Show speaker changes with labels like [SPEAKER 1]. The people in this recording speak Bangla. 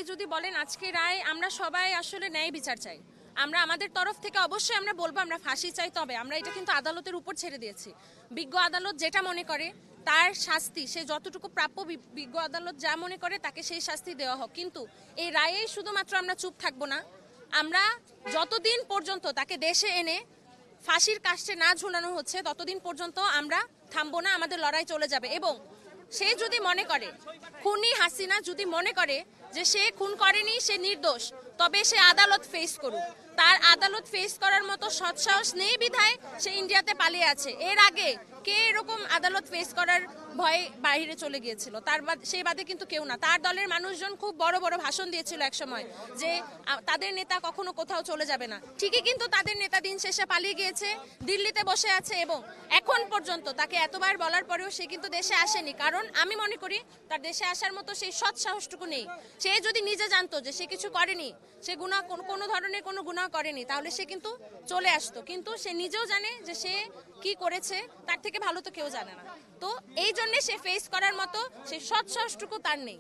[SPEAKER 1] রায় যদি বলেন, আজকে রায় আমরা সবাই আসলে ন্যায় বিচার চাই। আমরা আমাদের তরফ থেকে অবশ্যই আমরা বলবো আমরা ফাঁসি চাই, তবে আমরা এটা কিন্তু আদালতের উপর ছেড়ে দিয়েছি। বিজ্ঞ আদালত যেটা মনে করে তার শাস্তি, সে যতটুকু প্রাপ্য, বিজ্ঞ আদালত যা মনে করে তাকে সেই শাস্তি দেওয়া হোক। কিন্তু এই রায়েই শুধুমাত্র আমরা চুপ থাকবো না। আমরা যতদিন পর্যন্ত তাকে দেশে এনে ফাঁসির কাস্টে না ঝুলানো হচ্ছে ততদিন পর্যন্ত আমরা থামবো না, আমাদের লড়াই চলে যাবে। এবং সে যদি মনে করে, খুনি হাসিনা যদি মনে করে যে সে খুন করেনি, সে নির্দোষ, তবে সে আদালত ফেস করুক। তার আদালত ফেস করার মতো সৎসাহস নেই বিধায় সে ইন্ডিয়াতে পালিয়ে আছে। এর আগে কে এরকম আদালত ফেস করার ভয়ে বাইরে চলে গিয়েছিল? সেই বাদে কিন্তু কেউ না। তার দলের মানুষজন খুব বড় বড় ভাষণ দিয়েছিল এক সময় যে তাদের নেতা কখনো কোথাও চলে যাবে না। ঠিকই, কিন্তু তাদের নেতা দিন শেষে পালিয়ে গিয়েছে, দিল্লিতে বসে আছে, এবং এখন পর্যন্ত তাকে এতবার বলার পরেও সে কিন্তু দেশে আসেনি। কারণ আমি মনে করি তার দেশে আসার মতো সেই সৎ সাহসটুকু নেই। সে যদি নিজে জানতো যে সে কিছু করেনি, সে কোনো ধরনের কোনো গুনাহ করেনি, তাহলে সে কিন্তু চলে আসতো। কিন্তু সে নিজেও জানে যে সে কি করেছে, তার থেকে ভালো তো কেউ জানে না। তো এই জন্য সে ফেস করার মতো সেই সৎ সাহসটুকু তার নেই।